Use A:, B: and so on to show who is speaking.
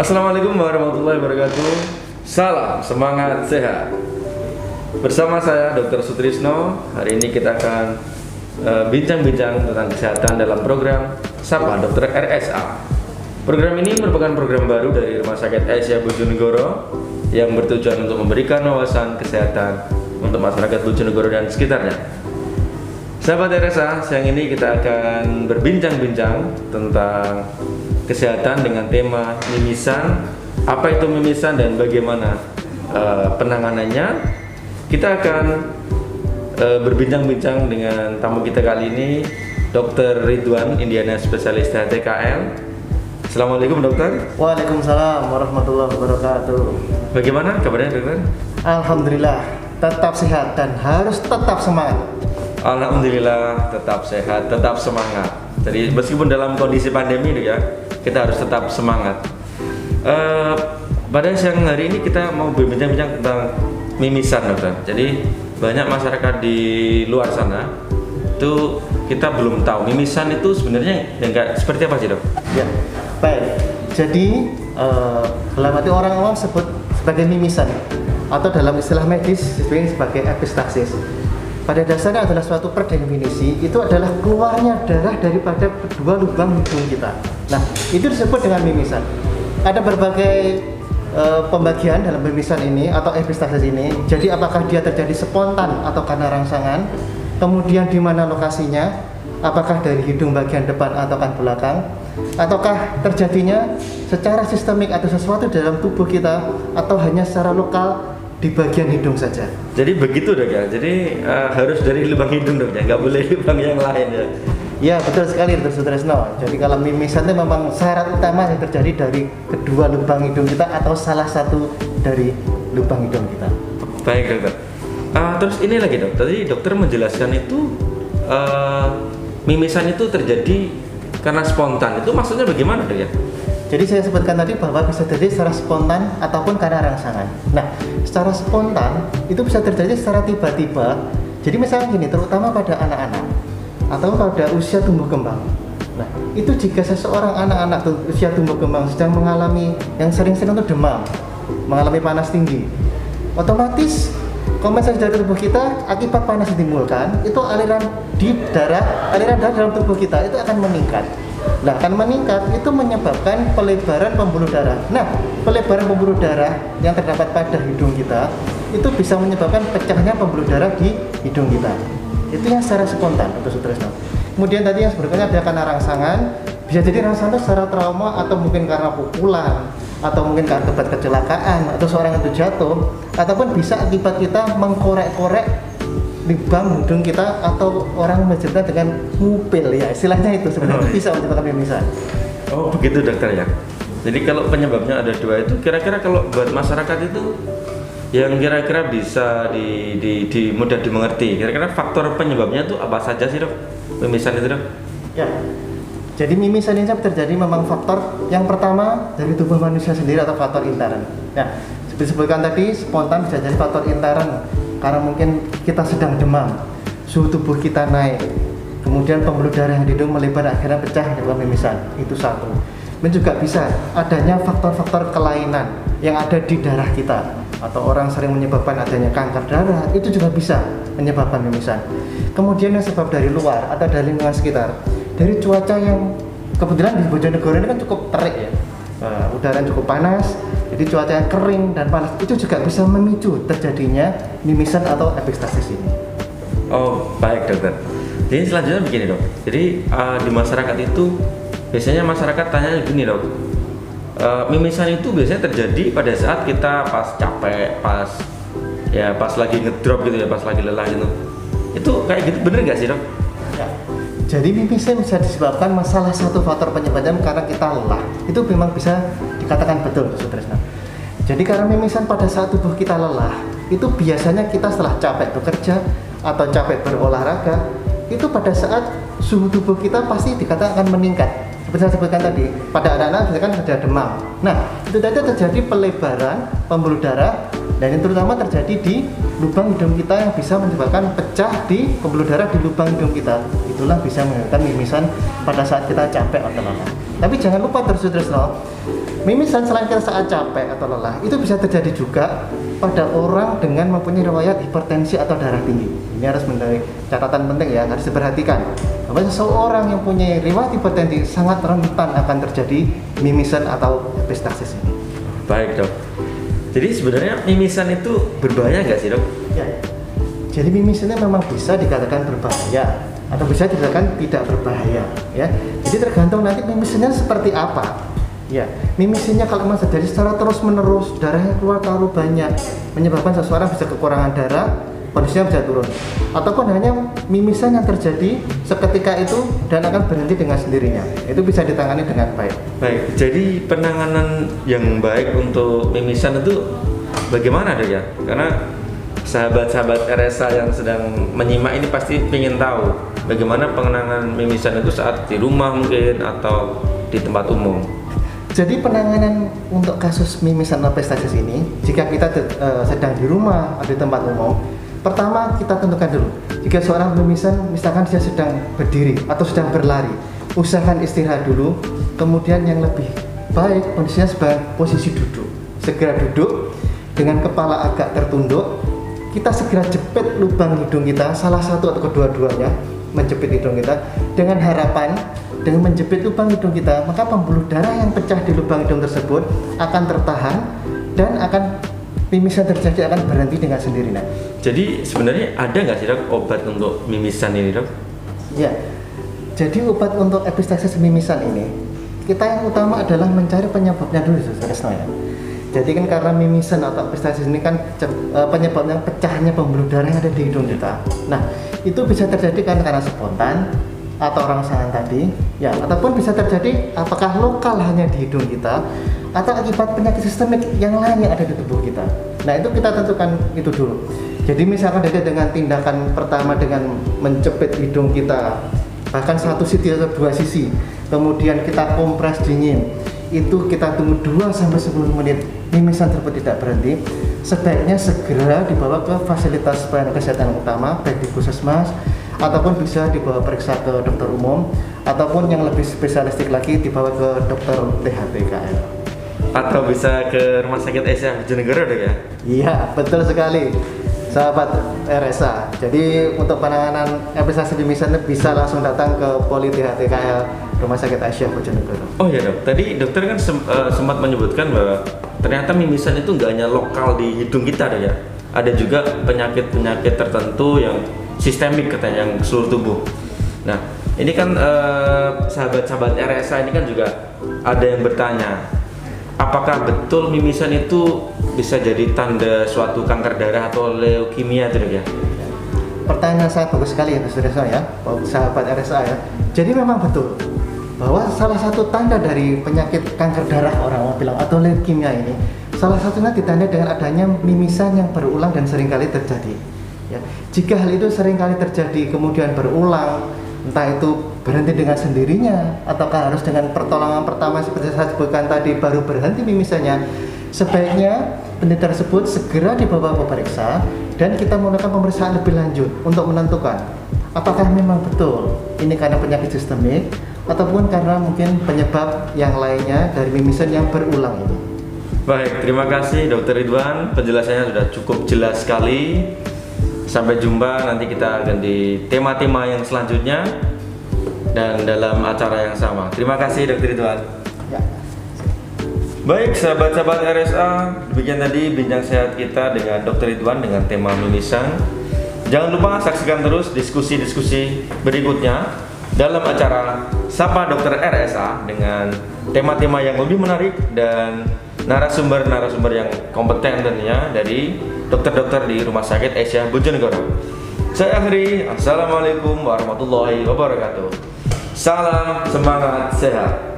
A: Assalamualaikum warahmatullahi wabarakatuh. Salam semangat sehat. Bersama saya Dr. Sutrisno. Hari ini kita akan bincang-bincang tentang kesehatan dalam program Sapa Dokter RSA. Program ini merupakan program baru dari Rumah Sakit Aisyah Bojonegoro yang bertujuan untuk memberikan wawasan kesehatan untuk masyarakat Bojonegoro dan sekitarnya. Sahabat RSA, siang ini kita akan berbincang-bincang tentang kesehatan dengan tema mimisan. Apa itu mimisan dan bagaimana penanganannya? Kita akan berbincang-bincang dengan tamu kita kali ini, Dr. Ridwan Indiana, spesialis TKL. Assalamualaikum dokter.
B: Waalaikumsalam warahmatullahi wabarakatuh.
A: Bagaimana kabarnya dokter?
B: Alhamdulillah, tetap sehat dan harus tetap semangat.
A: Alhamdulillah, tetap sehat, tetap semangat. Jadi meskipun dalam kondisi pandemi ya, kita harus tetap semangat. Pada siang hari ini kita mau berbincang-bincang tentang mimisan dokter. Jadi banyak masyarakat di luar sana itu kita belum tahu mimisan itu sebenarnya yang seperti apa sih dok?
B: Ya, baik. Jadi dalam arti orang awam sebut sebagai mimisan atau dalam istilah medis disebut sebagai epistaxis. Pada dasarnya adalah suatu perdefinisi, itu adalah keluarnya darah daripada kedua lubang hidung kita. Nah, itu disebut dengan mimisan. Ada berbagai pembagian dalam mimisan ini atau epistaxis ini. Jadi apakah dia terjadi spontan atau karena rangsangan? Kemudian di mana lokasinya? Apakah dari hidung bagian depan atau kan belakang? Ataukah terjadinya secara sistemik atau sesuatu dalam tubuh kita atau hanya secara lokal di bagian hidung saja?
A: Jadi begitu dok ya. Jadi harus dari lubang hidung dok ya, nggak boleh lubang yang lain ya.
B: Ya betul sekali Dr. Sutrisno. Jadi kalau mimisan itu memang syarat utama yang terjadi dari kedua lubang hidung kita atau salah satu dari lubang hidung kita.
A: Baik dokter. Terus ini lagi dok. Tadi dokter menjelaskan itu mimisan itu terjadi karena spontan. Itu maksudnya bagaimana dok ya?
B: Jadi saya sebutkan tadi bahwa bisa terjadi secara spontan ataupun karena rangsangan. Nah, secara spontan itu bisa terjadi secara tiba-tiba. Jadi misalnya gini, terutama pada anak-anak atau pada usia tumbuh kembang. Nah, itu jika seseorang anak-anak usia tumbuh kembang sedang mengalami yang sering-sering itu demam, mengalami panas tinggi, otomatis kompensasi dari tubuh kita akibat panas yang ditimbulkan, itu aliran darah dalam tubuh kita itu akan meningkat. Nah, akan meningkat itu menyebabkan pelebaran pembuluh darah. Nah, pelebaran pembuluh darah yang terdapat pada hidung kita itu bisa menyebabkan pecahnya pembuluh darah di hidung kita. Itu yang secara spontan Dr. Sutrisno. Kemudian tadi yang berikutnya ada karena rangsangan. Bisa jadi rangsangan itu secara trauma atau mungkin karena pukulan atau mungkin karena akibat kecelakaan atau seorang itu jatuh, ataupun bisa akibat kita mengkorek-korek lubang hidung kita atau orang mencerita dengan ngupil ya, istilahnya itu sebenarnya bisa menyebabkan mimisan.
A: Oh begitu dokter ya. Jadi kalau penyebabnya ada dua itu, kira-kira kalau buat masyarakat itu yang kira-kira bisa di mudah dimengerti, kira-kira faktor penyebabnya itu apa saja sih dok? Mimisan itu dok?
B: Ya. Jadi mimisan ini terjadi memang faktor yang pertama dari tubuh manusia sendiri atau faktor intern. Nah, seperti disebutkan tadi spontan bisa jadi faktor intern karena mungkin kita sedang demam, suhu tubuh kita naik, kemudian pembuluh darah yang di hidung melebar akhirnya pecah menyebabkan mimisan. Itu satu. Dan juga bisa adanya faktor-faktor kelainan yang ada di darah kita atau orang sering menyebabkan adanya kanker darah, itu juga bisa menyebabkan mimisan. Kemudian yang sebab dari luar atau dari lingkungan sekitar, dari cuaca yang kebetulan di Bojonegoro ini kan cukup terik ya, udara cukup panas, jadi cuaca yang kering dan panas itu juga bisa memicu terjadinya mimisan atau epistaxis ini.
A: Oh baik dokter. Jadi selanjutnya begini dok. Jadi di masyarakat itu biasanya masyarakat tanya begini dok. Mimisan itu biasanya terjadi pada saat kita pas capek, pas lagi ngedrop gitu ya, pas lagi lelah gitu. Itu kayak gitu bener nggak sih dok?
B: Ya. Jadi mimisan bisa disebabkan salah satu faktor penyebabnya karena kita lelah. Itu memang bisa dikatakan betul, Sutrisno. Jadi karena mimisan pada saat tubuh kita lelah, itu biasanya kita setelah capek bekerja atau capek berolahraga, itu pada saat suhu tubuh kita pasti dikatakan meningkat. Seperti saya sebutkan tadi, pada anak-anak misalkan ada demam. Nah, itu tadi terjadi pelebaran pembuluh darah dan yang terutama terjadi di lubang hidung kita yang bisa menyebabkan pecah di pembuluh darah di lubang hidung kita. Itulah bisa menyebabkan mimisan pada saat kita capek atau lelah. Tapi jangan lupa terus Mimisan selain kita saat capek atau lelah, itu bisa terjadi juga pada orang dengan mempunyai riwayat hipertensi atau darah tinggi. Ini harus menjadi catatan penting ya, harus diperhatikan. Bahwa seseorang yang punya riwayat hipertensi sangat rentan akan terjadi mimisan atau epistaxis ini.
A: Baik dok. Jadi sebenarnya mimisan itu berbahaya nggak sih dok?
B: Ya. Jadi mimisannya memang bisa dikatakan berbahaya atau bisa dikatakan tidak berbahaya ya. Jadi tergantung nanti mimisannya seperti apa. Ya, mimisannya kalau memang terjadi secara terus-menerus, darahnya keluar terlalu banyak, menyebabkan seseorang bisa kekurangan darah, kondisinya bisa turun. Ataupun hanya mimisan yang terjadi seketika itu dan akan berhenti dengan sendirinya. Itu bisa ditangani dengan baik.
A: Baik, jadi penanganan yang baik untuk mimisan itu bagaimana dok ya? Karena sahabat-sahabat RSA yang sedang menyimak ini pasti ingin tahu bagaimana penanganan mimisan itu saat di rumah mungkin atau di tempat umum.
B: Jadi penanganan untuk kasus mimisan atau epistaxis ini, jika kita sedang di rumah atau di tempat umum, pertama kita tentukan dulu. Jika seorang mimisan, misalkan dia sedang berdiri atau sedang berlari, usahakan istirahat dulu. Kemudian yang lebih baik kondisinya sebagai posisi duduk. Segera duduk dengan kepala agak tertunduk. Kita segera jepit lubang hidung kita, salah satu atau kedua-duanya, menjepit hidung kita dengan harapan dengan menjepit lubang hidung kita, maka pembuluh darah yang pecah di lubang hidung tersebut akan tertahan dan akan mimisan terjadi akan berhenti dengan sendirinya.
A: Jadi sebenarnya ada nggak sih dok obat untuk mimisan ini dok?
B: Ya, jadi obat untuk epistaxis mimisan ini, kita yang utama adalah mencari penyebabnya dulu, Saudara ya. Jadi kan karena mimisan atau epistaxis ini kan penyebabnya pecahnya pembuluh darah yang ada di hidung kita. Nah, itu bisa terjadi karena spontan atau rangsangan tadi, ya, ataupun bisa terjadi apakah lokal hanya di hidung kita atau akibat penyakit sistemik yang lain yang ada di tubuh kita. Nah, itu kita tentukan itu dulu. Jadi misalkan dengan tindakan pertama dengan menjepit hidung kita, bahkan satu sisi atau dua sisi, kemudian kita kompres dingin, itu kita tunggu 2-10 menit, mimisan tersebut tidak berhenti, sebaiknya segera dibawa ke fasilitas pelayanan kesehatan utama, baik di puskesmas ataupun bisa dibawa periksa ke dokter umum, ataupun yang lebih spesialistik lagi dibawa ke dokter THPKL.
A: Atau bisa ke Rumah Sakit Aisyah Bojonegoro dok ya?
B: Iya, betul sekali, sahabat RSA. Jadi untuk penanganan epistaxis mimisan bisa langsung datang ke Poli THPKL Rumah Sakit Aisyah Bojonegoro.
A: Oh ya dok, tadi dokter kan sempat menyebutkan bahwa ternyata mimisan itu nggak hanya lokal di hidung kita dok ya, ada juga penyakit-penyakit tertentu yang sistemik katanya, yang seluruh tubuh. Nah, ini kan sahabat-sahabat RSA ini kan juga ada yang bertanya, apakah betul mimisan itu bisa jadi tanda suatu kanker darah atau leukemia itu dok ya?
B: Pertanyaan saya bagus sekali ya, saudara ya, sahabat RSA ya. Jadi memang betul bahwa salah satu tanda dari penyakit kanker darah orang bilang atau leukemia ini, salah satunya ditandai dengan adanya mimisan yang berulang dan seringkali terjadi. Ya, jika hal itu seringkali terjadi kemudian berulang, entah itu berhenti dengan sendirinya ataukah harus dengan pertolongan pertama seperti saya sebutkan tadi baru berhenti mimisannya, sebaiknya penderita tersebut segera dibawa ke periksa dan kita melakukan pemeriksaan lebih lanjut untuk menentukan apakah memang betul ini karena penyakit sistemik ataupun karena mungkin penyebab yang lainnya dari mimisan yang berulang ini.
A: Baik, terima kasih Dr. Ridwan, penjelasannya sudah cukup jelas sekali. Sampai jumpa, nanti kita akan di tema-tema yang selanjutnya dan dalam acara yang sama. Terima kasih Dr. Ridwan.
B: Ya.
A: Baik sahabat-sahabat RSA, demikian tadi bincang sehat kita dengan Dr. Ridwan dengan tema mimisan. Jangan lupa saksikan terus diskusi-diskusi berikutnya dalam acara Sapa Dokter RSA dengan tema-tema yang lebih menarik dan narasumber-narasumber yang kompeten tentunya dari dokter-dokter di Rumah Sakit Aisyah Bojonegoro. Saya akhiri, assalamualaikum warahmatullahi wabarakatuh. Salam semangat sehat.